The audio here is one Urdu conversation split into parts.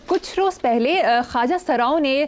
کچھ روز پہلے خواجہ سراؤں نے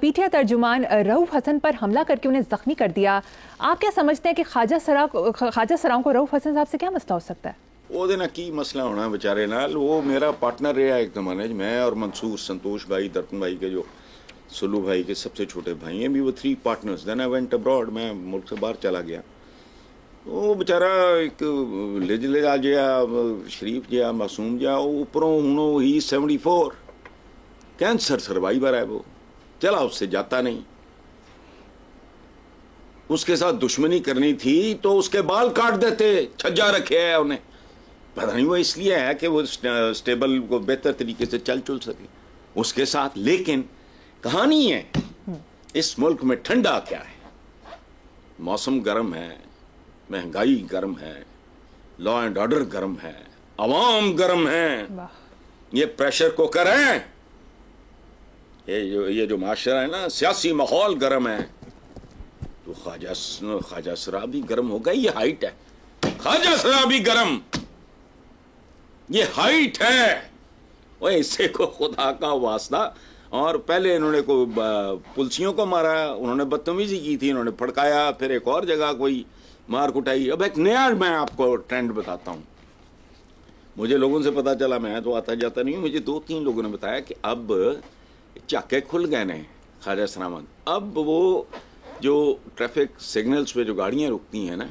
پی ٹی آئی ترجمان رؤف حسن پر حملہ کر کے انہیں زخمی کر دیا. آپ کیا سمجھتے ہیں کہ خواجہ سراؤں کو رؤف حسن صاحب سے کیا مسئلہ ہو سکتا ہے؟ وہ دینا کی مسئلہ ہونا بیچارے نال. وہ میرا پارٹنر رہا ایک زمانے میں اور منصور سنتوش بھائی درپن بھائی کے جو سلو بھائی کے سب سے چھوٹے بھائی ہیں بھی وہ 3 partners. Then I went abroad. میں ملک سے باہر چلا گیا. وہ بیچارہ ایک لجا جہا شریف جہا معصوم جہا اوپروں ہوں ہی 74 کینسر سروائیور ہے. وہ چلا اس سے جاتا نہیں. اس کے ساتھ دشمنی کرنی تھی تو اس کے بال کاٹ دیتے. چھجا رکھے ہے انہیں. پتہ نہیں وہ اس لیے ہے کہ وہ اسٹیبل کو بہتر طریقے سے چل سکے اس کے ساتھ. لیکن کہانی ہے اس ملک میں ٹھنڈا کیا ہے. موسم گرم ہے, مہنگائی گرم ہے, لا اینڈ آرڈر گرم ہے, عوام گرم ہے. یہ پریشر کوکر ہے. یہ جو معاشرہ ہے نا, سیاسی ماحول گرم ہے. تو خواجہ سرا بھی گرم ہوگا. یہ ہائٹ ہے. خواجہ سرا بھی گرم. یہ ہائٹ ہے. وہ اسے کو خدا کا واسطہ. اور پہلے انہوں نے کوئی پلسیوں کو مارا, انہوں نے بدتمیزی کی تھی, انہوں نے پھڑکایا, پھر ایک اور جگہ کوئی مار کٹائی. اب ایک نیا میں آپ کو ٹرینڈ بتاتا ہوں. مجھے لوگوں سے پتا چلا, میں تو آتا جاتا نہیں ہوں, مجھے 2-3 لوگوں نے بتایا کہ اب چاکے کھل گئے ہیں خواجہ سرامت. اب وہ جو ٹریفک سگنلز پہ جو گاڑیاں رکتی ہیں نا,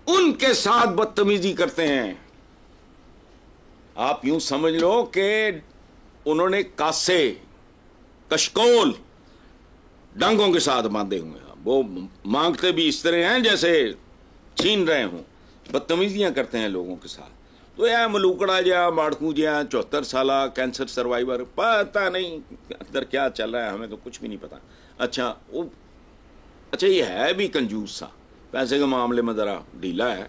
ان کے ساتھ بدتمیزی کرتے ہیں. آپ یوں سمجھ لو کہ انہوں نے کاسے کشکول ڈنگوں کے ساتھ باندھے ہوئے ہیں. وہ مانگتے بھی اس طرح ہیں جیسے چھین رہے ہوں. بدتمیزیاں کرتے ہیں لوگوں کے ساتھ. تو یہ ملوکڑا جا ماڑکو جا 74 سالہ کینسر سروائیور, پتہ نہیں اندر کیا چل رہا ہے, ہمیں تو کچھ بھی نہیں پتا. اچھا یہ ہے بھی کنجوس سا, پیسے کے معاملے میں ذرا ڈھیلا ہے.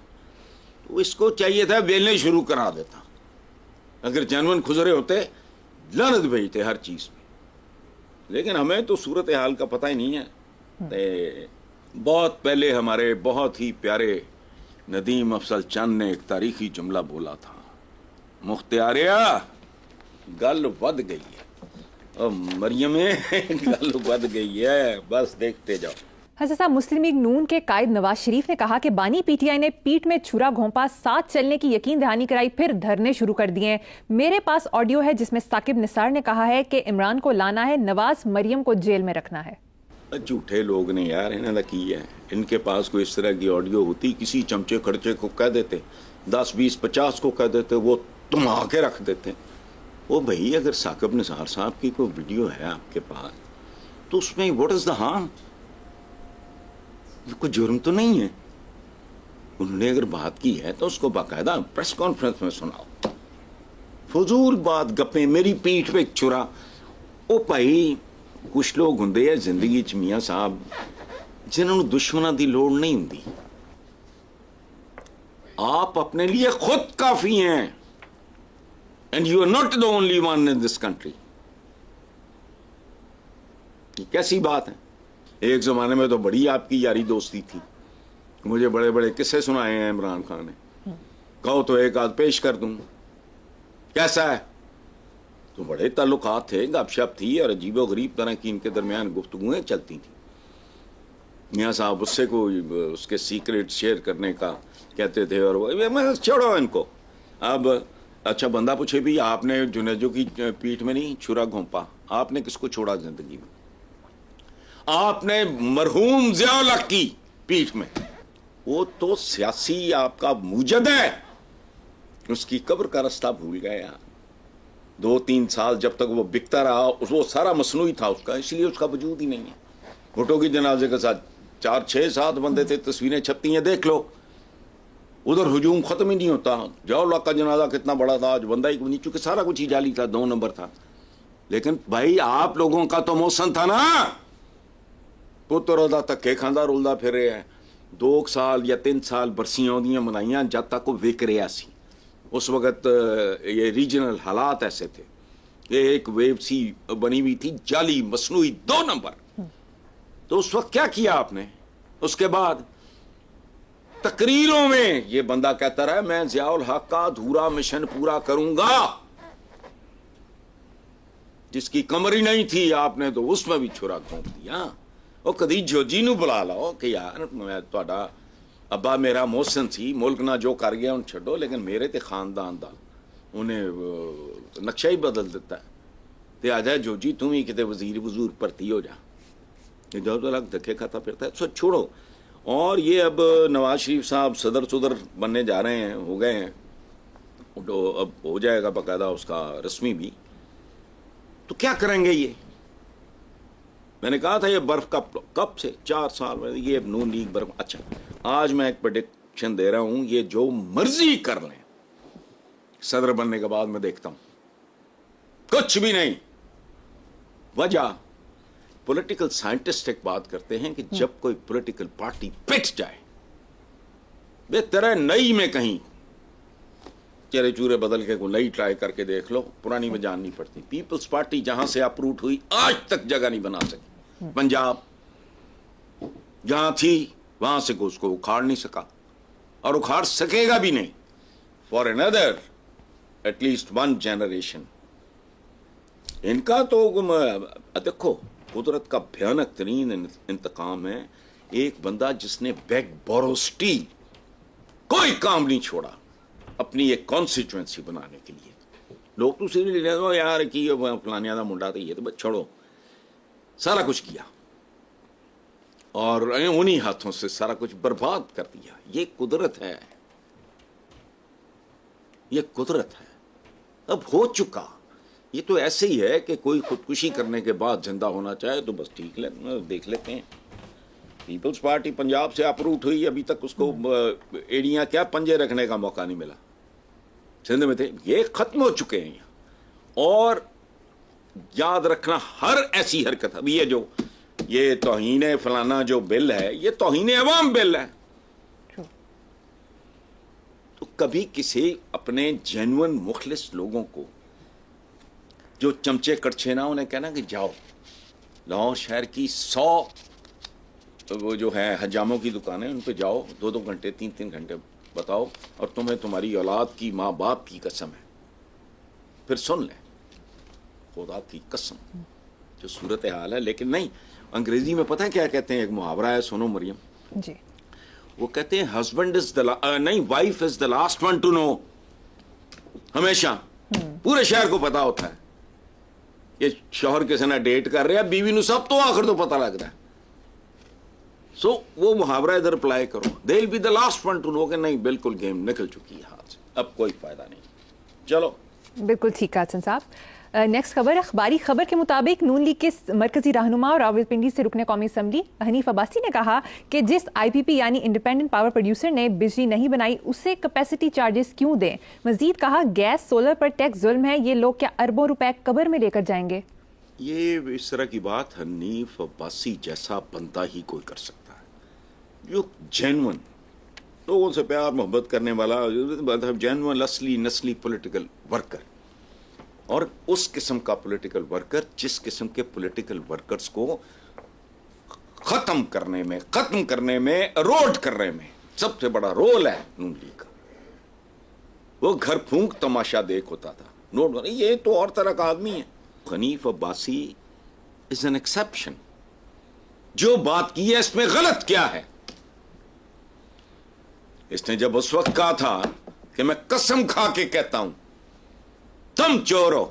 تو اس کو چاہیے تھا ویلنے شروع کرا دیتا. اگر جنون کھزرے ہوتے لعنت بھیجتے ہر چیز میں. لیکن ہمیں تو صورتحال کا پتہ ہی نہیں ہے. بہت پہلے ہمارے بہت ہی پیارے ندیم افضل چند نے ایک تاریخی جملہ بولا تھا, مختاریہ گل ود گئی ہے. اور مریم گل ود گئی ہے, بس دیکھتے جاؤ. حضرت صاحب, مسلم لیگ نون کے قائد نواز شریف نے کہا کہ بانی پی ٹی آئی نے پیٹ میں چھرا گھونپا, ساتھ چلنے کی یقین دہانی کرائی, پھر دھرنے شروع کر دیے. میرے پاس آڈیو ہے جس میں ثاقب نثار نے کہا ہے کہ عمران کو لانا ہے, نواز مریم کو جیل میں رکھنا ہے. جھوٹے لوگ نے یار, انہوں نے کی ہے. ان کے پاس کوئی اس طرح کی آڈیو ہوتی, کسی چمچے کھڑچے کو کہہ دیتے, 10 20 50 کو کہہ دیتے, وہ تما کے رکھ دیتے. وہ بھائی اگر ثاقب نثار صاحب کی کوئی ویڈیو ہے آپ کے پاس تو اس میں واٹ از دا ہارم؟ کوئی جرم تو نہیں ہے. انہوں نے اگر بات کی ہے تو اس کو باقاعدہ پریس کانفرنس میں سناؤ. فضول بات, گپیں, میری پیٹھ پہ ایک چھرا. او بھائی کچھ لوگ ہوں زندگی چ میاں صاحب جنہوں نے دشمنوں دی لوڑ نہیں ہوں. آپ اپنے لیے خود کافی ہیں. And you are not the only one in this country. یہ کیسی بات ہے؟ ایک زمانے میں تو بڑی آپ کی یاری دوستی تھی. مجھے بڑے بڑے قصے سنائے ہیں عمران خان نے. کہو تو ایک آدھ پیش کر دوں. کیسا ہے؟ تو بڑے تعلقات تھے, گپ شپ تھی, اور عجیب و غریب طرح کی ان کے درمیان گفتگویں چلتی تھیں. میاں صاحب اس سے کوئی اس کے سیکریٹ شیئر کرنے کا کہتے تھے, اور وہ چھوڑو ان کو. اب اچھا بندہ پوچھے بھی, آپ نے جنیجو کی پیٹھ میں نہیں چھرا گھونپا, آپ نے کس کو چھوڑا زندگی میں؟ آپ نے مرحوم ضیاء الحق کی پیٹھ میں. وہ تو سیاسی آپ کا موجد ہے, اس کی قبر کا رستہ بھول گئے آپ. 2-3 سال جب تک وہ بکتا رہا, وہ سارا مصنوعی تھا اس کا, اس لیے اس کا وجود ہی نہیں ہے. بھٹو کی جنازے کے ساتھ 4-6-7 بندے تھے, تصویریں چھپتی ہیں, دیکھ لو. ادھر ہجوم ختم ہی نہیں ہوتا. ضیاء الحق کا جنازہ کتنا بڑا تھا, آج بندہ ہی نہیں, چونکہ سارا کچھ ہی جعلی تھا, 2 نمبر تھا. لیکن بھائی آپ لوگوں کا تو موسم تھا نا, پتر روزہ تک کے کھاندہ رولدہ پھر رہے ہیں. 2 سال یا 3 سال برسیاں ہوندیاں منائیاں جب تک وہ وک رہا سی. اس وقت یہ ریجنل حالات ایسے تھے کہ ایک ویو سی بنی ہوئی تھی, جعلی مصنوعی 2 نمبر. تو اس وقت کیا کیا آپ نے؟ اس کے بعد تقریروں میں یہ بندہ کہتا رہا میں ضیاء الحق کا ادھورا مشن پورا کروں گا. جس کی کمر ہی نہیں تھی آپ نے تو اس میں بھی چھرا گھونپ دیا. وہ کدی جوجی نو بلا لو کہ یار میں تہاڈا ابا میرا محسن سی, ملک نہ جو کر گیا ان چھڈو, لیکن میرے تے خاندان دا انہیں نقشہ ہی بدل دیتا ہے. تے آ جائے جوجی تم ہی کتے وزیر وزور بھرتی ہو جا, جو تو الگ دھکے کھاتا پھرتا ہے. سو چھوڑو. اور یہ اب نواز شریف صاحب صدر بننے جا رہے ہیں, ہو گئے ہیں, تو اب ہو جائے گا باقاعدہ اس کا رسمی بھی. تو کیا کریں گے یہ؟ میں نے کہا تھا یہ برف کا کب سے 4 سال میں یہ نون لیگ برف. اچھا آج میں ایک پریڈکشن دے رہا ہوں, یہ جو مرضی کر لیں صدر بننے کے بعد میں دیکھتا ہوں کچھ بھی نہیں. وجہ پولیٹیکل سائنٹسٹ ایک بات کرتے ہیں کہ جب کوئی پولیٹیکل پارٹی پٹ جائے, بہتر ہے نئی میں کہیں چہرے چورے بدل کے کوئی نئی ٹرائی کر کے دیکھ لو, پرانی میں جان نہیں پڑتی. پیپلز پارٹی جہاں سے اپروٹ ہوئی آج تک جگہ نہیں بنا سکی. پنجاب جہاں تھی وہاں سے اس کو اکھاڑ نہیں سکا اور اکھاڑ سکے گا بھی نہیں for another at least 1 generation. ان کا تو دیکھو قدرت کا بھیانک ترین انتقام ہے. ایک بندہ جس نے بیگ بورو اسٹیل کوئی کام نہیں چھوڑا اپنی ایک کانسٹیچوئنسی بنانے کے لیے. لوگ تو سیریلی لے دو یار کی فلانیاں دا منڈا تو یہ تو بس چھوڑو, سارا کچھ کیا اور انہی ہاتھوں سے سارا کچھ برباد کر دیا. یہ قدرت ہے, یہ قدرت ہے. اب ہو چکا. یہ تو ایسے ہی ہے کہ کوئی خودکشی کرنے کے بعد زندہ ہونا چاہے تو بس ٹھیک دیکھ لیتے ہیں. پیپلز پارٹی پنجاب سے اپروٹ ہوئی, ابھی تک اس کو ایڑیاں کیا پنجے رکھنے کا موقع نہیں ملا. سندھ میں تھے, یہ ختم ہو چکے ہیں. اور یاد رکھنا ہر ایسی حرکت, ابھی یہ توہین فلانا جو بل ہے یہ توہین عوام بل ہے. تو کبھی کسی اپنے جینون مخلص لوگوں کو جو چمچے کڑچے نا انہیں کہنا کہ جاؤ لاہور شہر کی 100 وہ جو ہے حجاموں کی دکانیں ان پہ جاؤ, 2 گھنٹے 3 گھنٹے بتاؤ, اور تمہیں تمہاری اولاد کی ماں باپ کی قسم ہے پھر سن لیں خدا کی قسم جو صورت حال ہے. لیکن نہیں, انگریزی میں پتہ ہے کیا کہتے ہیں, ایک محاورہ ہے سنو مریم جی, وہ کہتے ہیں ہسبینڈ از نہیں wife is the last one to know. ہمیشہ پورے شہر کو پتا ہوتا ہے کہ شوہر کسی نہ ڈیٹ کر رہے ہیں, بیوی نو سب تو آخر تو پتا لگ رہا ہے. سو وہ محاورہ ادھر اپلائی کرو, they will be the last one to know کہ نہیں بالکل گیم نکل چکی ہے ہاتھ سے, اب کوئی فائدہ نہیں. چلو بالکل ٹھیک ہے حسن صاحب. نیکسٹ خبر, اخباری خبر کے مطابق نون لیگ کے مرکزی رہنما اور راولپنڈی سے رکن قومی اسمبلی حنیف عباسی نے کہا کہ جس آئی پی پی یعنی انڈیپینڈنٹ پاور پروڈیوسر نے بجلی نہیں بنائی اسے کیپیسٹی چارجز کیوں دیں. مزید کہا گیس سولر پر ٹیکس ظلم ہے, یہ لوگ کیا اربوں روپے قبر میں لے کر جائیں گے. یہ اس طرح کی بات حنیف عباسی جیسا بندہ ہی کوئی کر سکتا ہے جو جینون لوگوں سے پیار محبت کرنے والا, جینون اصلی نسلی پولیٹیکل ورکر, اور اس قسم کا پولیٹیکل ورکر جس قسم کے پولیٹیکل ورکرز کو ختم کرنے میں اروڈ کرنے میں سب سے بڑا رول ہے نون لیگ کا. وہ گھر پھونک تماشا دیکھ ہوتا تھا, نوٹ یہ تو اور طرح کا آدمی ہے. Hanif Abbasi is an exception. جو بات کی ہے اس میں غلط کیا ہے؟ اس نے جب اس وقت کہا تھا کہ میں قسم کھا کے کہتا ہوں تم چور ہو,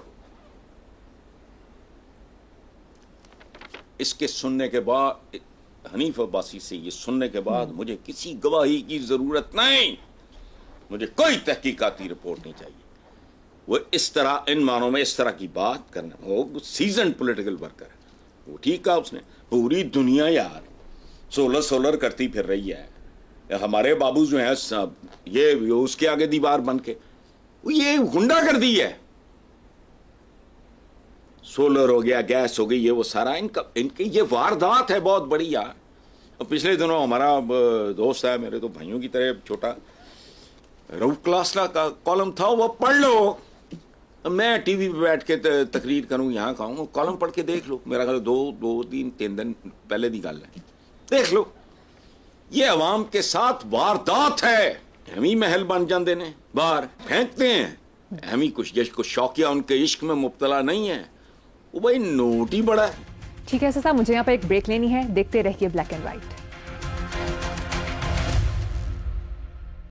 اس کے سننے کے بعد حنیف عباسی سے یہ سننے کے بعد مجھے کسی گواہی کی ضرورت نہیں, مجھے کوئی تحقیقاتی رپورٹ نہیں چاہیے. وہ اس طرح ان معنوں میں اس طرح کی بات کرنا, وہ سیزنڈ پولیٹیکل ورکر ہے. وہ ٹھیک کہا اس نے, پوری دنیا یار سولر کرتی پھر رہی ہے. ہمارے بابو جو ہیں یہ اس کے آگے دیوار بن کے یہ گنڈا کر دی ہے. سولر ہو گیا, گیس ہو گئی, یہ وہ سارا ان کی یہ واردات ہے بہت بڑی یار. پچھلے دنوں ہمارا دوست ہے میرے تو بھائیوں کی طرح چھوٹا, روف کلاسلا کا کالم تھا, وہ پڑھ لو. میں ٹی وی پہ بیٹھ کے تقریر کروں یہاں کہوں, کالم پڑھ کے دیکھ لو. میرا خیال 2-3 دن پہلے دی گل ہے, دیکھ لو. یہ عوام کے ساتھ واردات ہے. ہم ہی محل بن جاندے نے, باہر پھینکتے ہیں. ہم ہی کچھ شوقیہ ان کے عشق میں مبتلا نہیں ہے. وہ بھائی نوٹ ہی بڑا ہے. ٹھیک ہے صاحب, مجھے یہاں پہ ایک بریک لینی ہے, دیکھتے رہیے بلیک اینڈ وائٹ.